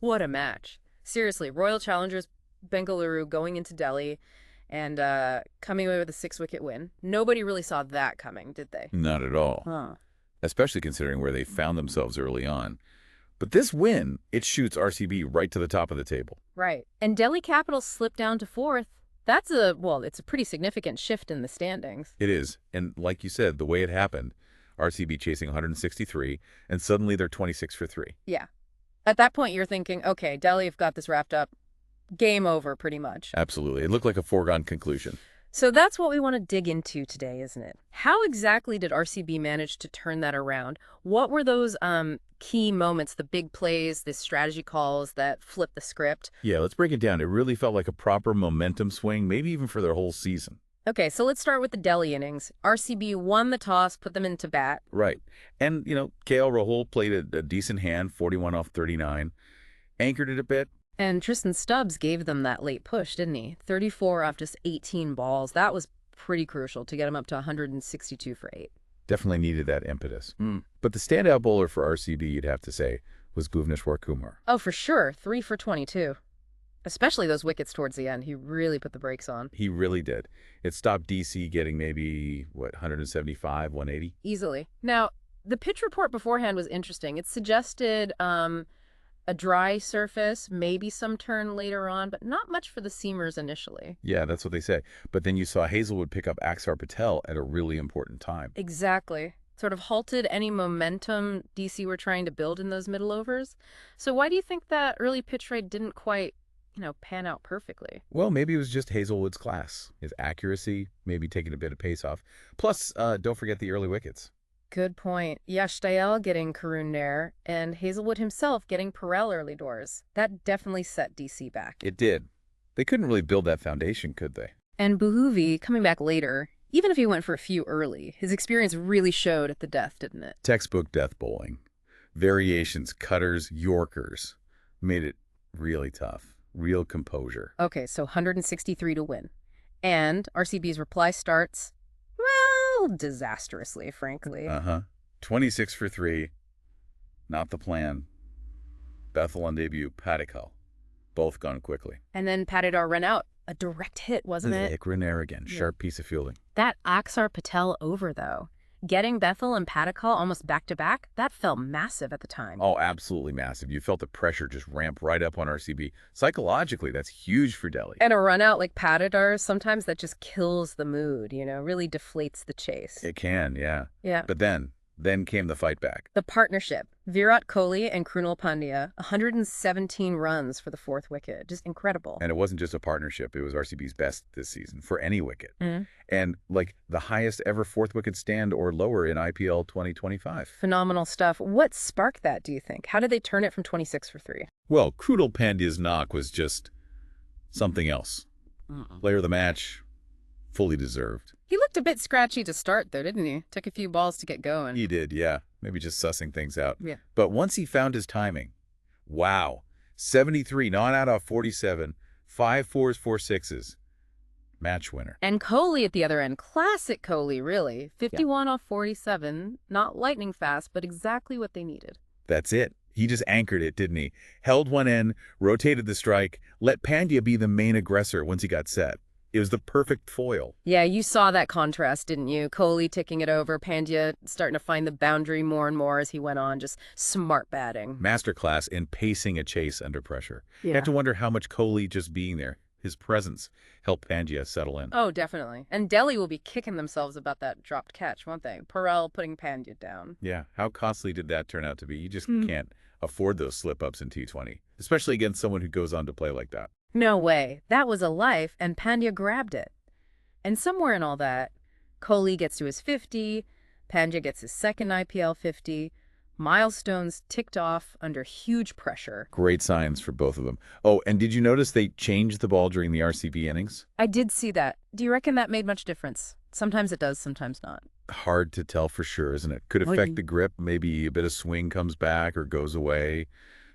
What a match. Seriously, Royal Challengers Bengaluru going into Delhi and coming away with a 6-wicket win. Nobody really saw that coming, did they? Not at all, Huh. especially considering where they found themselves early on. But this win, it shoots RCB right to the top of the table. Right. And Delhi Capitals slipped down to fourth. It's a pretty significant shift in the standings. It is. And like you said, the way it happened, RCB chasing 163, and suddenly they're 26 for 3. Yeah. At that point, you're thinking, okay, Delhi have got this wrapped up. Game over, pretty much. Absolutely. It looked like a foregone conclusion. So that's what we want to dig into today, isn't it? How exactly did RCB manage to turn that around? What were those key moments, the big plays, the strategy calls that flipped the script? Yeah, let's break it down. It really felt like a proper momentum swing, maybe even for their whole season. Okay, so let's start with the Delhi innings. RCB won the toss, put them into bat. Right. And, KL Rahul played a decent hand, 41 off 39, anchored it a bit. And Tristan Stubbs gave them that late push, didn't he? 34 off just 18 balls. That was pretty crucial to get him up to 162 for 8. Definitely needed that impetus. But the standout bowler for RCB, you'd have to say, was Bhuvneshwar Kumar. Oh, for sure. 3 for 22. Especially those wickets towards the end. He really put the brakes on. He really did. It stopped DC getting maybe, 175, 180? Easily. Now, the pitch report beforehand was interesting. It suggested a dry surface, maybe some turn later on, but not much for the seamers initially. Yeah, that's what they say. But then you saw Hazlewood pick up Axar Patel at a really important time. Exactly. Sort of halted any momentum DC were trying to build in those middle overs. So why do you think that early pitch rate didn't quite, pan out perfectly? Well, maybe it was just Hazlewood's class. His accuracy, maybe taking a bit of pace off. Plus, don't forget the early wickets. Good point. Yash Dayal getting Karun Nair and Hazlewood himself getting Perel early doors. That definitely set DC back. It did. They couldn't really build that foundation, could they? And Bhuvi coming back later, even if he went for a few early, his experience really showed at the death, didn't it? Textbook death bowling. Variations, cutters, Yorkers. Made it really tough. Real composure. Okay, so 163 to win. And RCB's reply starts, well, disastrously, frankly. 26 for 3. Not the plan. Bethel on debut, Padikal. Both gone quickly. And then Patidar ran out. A direct hit, wasn't it? Ikra again. Sharp piece of fielding. That Axar Patel over, though. Getting Bethel and Padikal almost back-to-back, that felt massive at the time. Oh, absolutely massive. You felt the pressure just ramp right up on RCB. Psychologically, that's huge for Delhi. And a run out like Patidar, sometimes that just kills the mood, really deflates the chase. It can, yeah. Yeah. But then came the fight back. The partnership. Virat Kohli and Krunal Pandya, 117 runs for the 4th wicket. Just incredible. And it wasn't just a partnership. It was RCB's best this season for any wicket. And the highest ever 4th wicket stand or lower in IPL 2025. Phenomenal stuff. What sparked that, do you think? How did they turn it from 26 for 3? Well, Krunal Pandya's knock was just something else. Player of the match, fully deserved. He looked a bit scratchy to start, though, didn't he? Took a few balls to get going. He did, yeah. Maybe just sussing things out. Yeah. But once he found his timing, wow. 73, not out of 47, 5 fours, 4 sixes. Match winner. And Kohli at the other end. Classic Kohli, really. 51 off 47. Not lightning fast, but exactly what they needed. That's it. He just anchored it, didn't he? Held one end, rotated the strike, let Pandya be the main aggressor once he got set. It was the perfect foil. Yeah, you saw that contrast, didn't you? Kohli ticking it over, Pandya starting to find the boundary more and more as he went on, just smart batting. Masterclass in pacing a chase under pressure. Yeah. You have to wonder how much Kohli just being there, his presence, helped Pandya settle in. Oh, definitely. And Delhi will be kicking themselves about that dropped catch, won't they? Perel putting Pandya down. Yeah, how costly did that turn out to be? You just can't afford those slip-ups in T20, especially against someone who goes on to play like that. No way. That was a life, and Pandya grabbed it. And somewhere in all that, Kohli gets to his 50, Pandya gets his second IPL 50, milestones ticked off under huge pressure. Great signs for both of them. Oh, and did you notice they changed the ball during the RCB innings? I did see that. Do you reckon that made much difference? Sometimes it does, sometimes not. Hard to tell for sure, isn't it? Could affect the grip. Maybe a bit of swing comes back or goes away.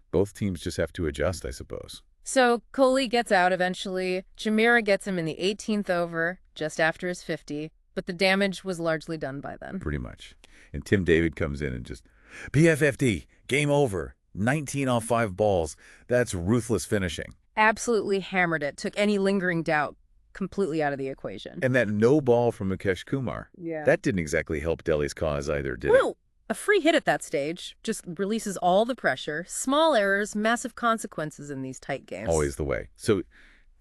Both teams just have to adjust, I suppose. So Kohli gets out eventually. Jamira gets him in the 18th over, just after his 50, but the damage was largely done by then. Pretty much. And Tim David comes in and just, PFFD, game over. 19 off 5 balls. That's ruthless finishing. Absolutely hammered it, took any lingering doubt completely out of the equation. And that no ball from Mukesh Kumar. Yeah. That didn't exactly help Delhi's cause either, did it? Well, a free hit at that stage just releases all the pressure. Small errors, massive consequences in these tight games. Always the way. So,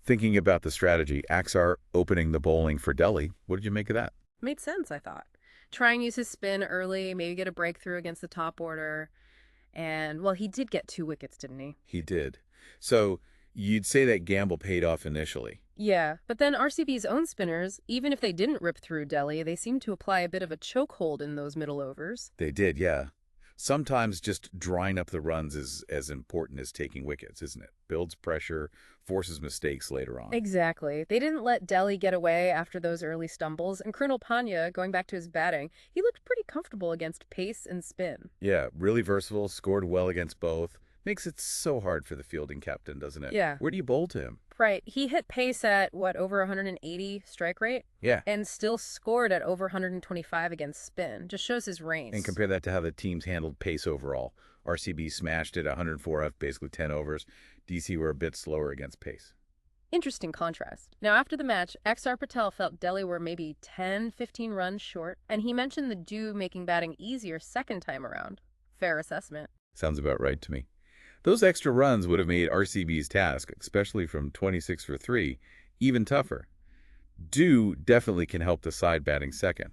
thinking about the strategy, Axar opening the bowling for Delhi, what did you make of that? Made sense, I thought. Try and use his spin early, maybe get a breakthrough against the top order. And, well, he did get 2 wickets, didn't he? He did. So, you'd say that gamble paid off initially. Yeah, but then RCB's own spinners, even if they didn't rip through Delhi, they seemed to apply a bit of a chokehold in those middle overs. They did, yeah. Sometimes just drying up the runs is as important as taking wickets, isn't it? Builds pressure, forces mistakes later on. Exactly. They didn't let Delhi get away after those early stumbles, and Krunal Pandya, going back to his batting, he looked pretty comfortable against pace and spin. Yeah, really versatile, scored well against both. Makes it so hard for the fielding captain, doesn't it? Yeah. Where do you bowl to him? Right. He hit pace at, what, over 180 strike rate? Yeah. And still scored at over 125 against spin. Just shows his range. And compare that to how the teams handled pace overall. RCB smashed it 104 off basically 10 overs. DC were a bit slower against pace. Interesting contrast. Now, after the match, Axar Patel felt Delhi were maybe 10, 15 runs short, and he mentioned the dew making batting easier second time around. Fair assessment. Sounds about right to me. Those extra runs would have made RCB's task, especially from 26 for 3, even tougher. Dew definitely can help the side batting second.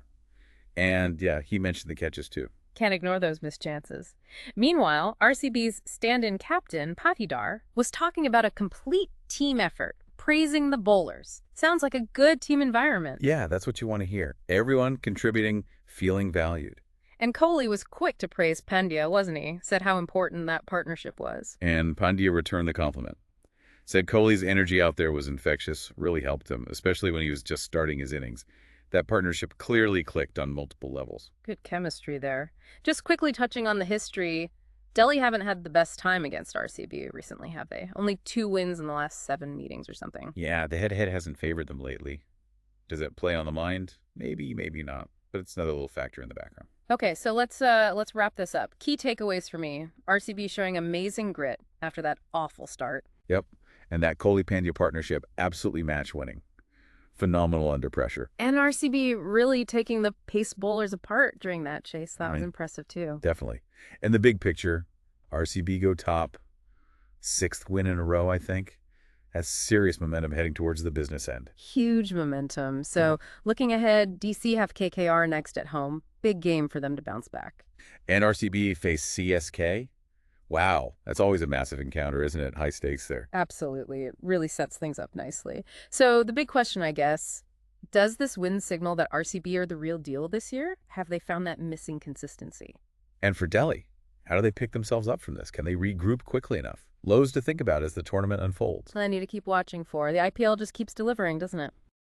And yeah, he mentioned the catches too. Can't ignore those missed chances. Meanwhile, RCB's stand-in captain, Patidar, was talking about a complete team effort, praising the bowlers. Sounds like a good team environment. Yeah, that's what you want to hear. Everyone contributing, feeling valued. And Kohli was quick to praise Pandya, wasn't he? Said how important that partnership was. And Pandya returned the compliment. Said Kohli's energy out there was infectious, really helped him, especially when he was just starting his innings. That partnership clearly clicked on multiple levels. Good chemistry there. Just quickly touching on the history, Delhi haven't had the best time against RCB recently, have they? Only 2 wins in the last 7 meetings or something. Yeah, the head-to-head hasn't favored them lately. Does it play on the mind? Maybe, maybe not. But it's another little factor in the background. Okay, so let's wrap this up. Key takeaways for me. RCB showing amazing grit after that awful start. Yep. And that Kohli-Pandya partnership absolutely match-winning. Phenomenal under pressure. And RCB really taking the pace bowlers apart during that chase. That was impressive too. Definitely. And the big picture, RCB go top, 6th win in a row, I think. Has serious momentum heading towards the business end. Huge momentum. So looking ahead, DC have KKR next at home. Big game for them to bounce back. And RCB face CSK. Wow, that's always a massive encounter, isn't it? High stakes there. Absolutely. It really sets things up nicely. So the big question, I guess, does this win signal that RCB are the real deal this year? Have they found that missing consistency? And for Delhi, how do they pick themselves up from this? Can they regroup quickly enough? Loads to think about as the tournament unfolds. Plenty to keep watching for. The IPL just keeps delivering, doesn't it?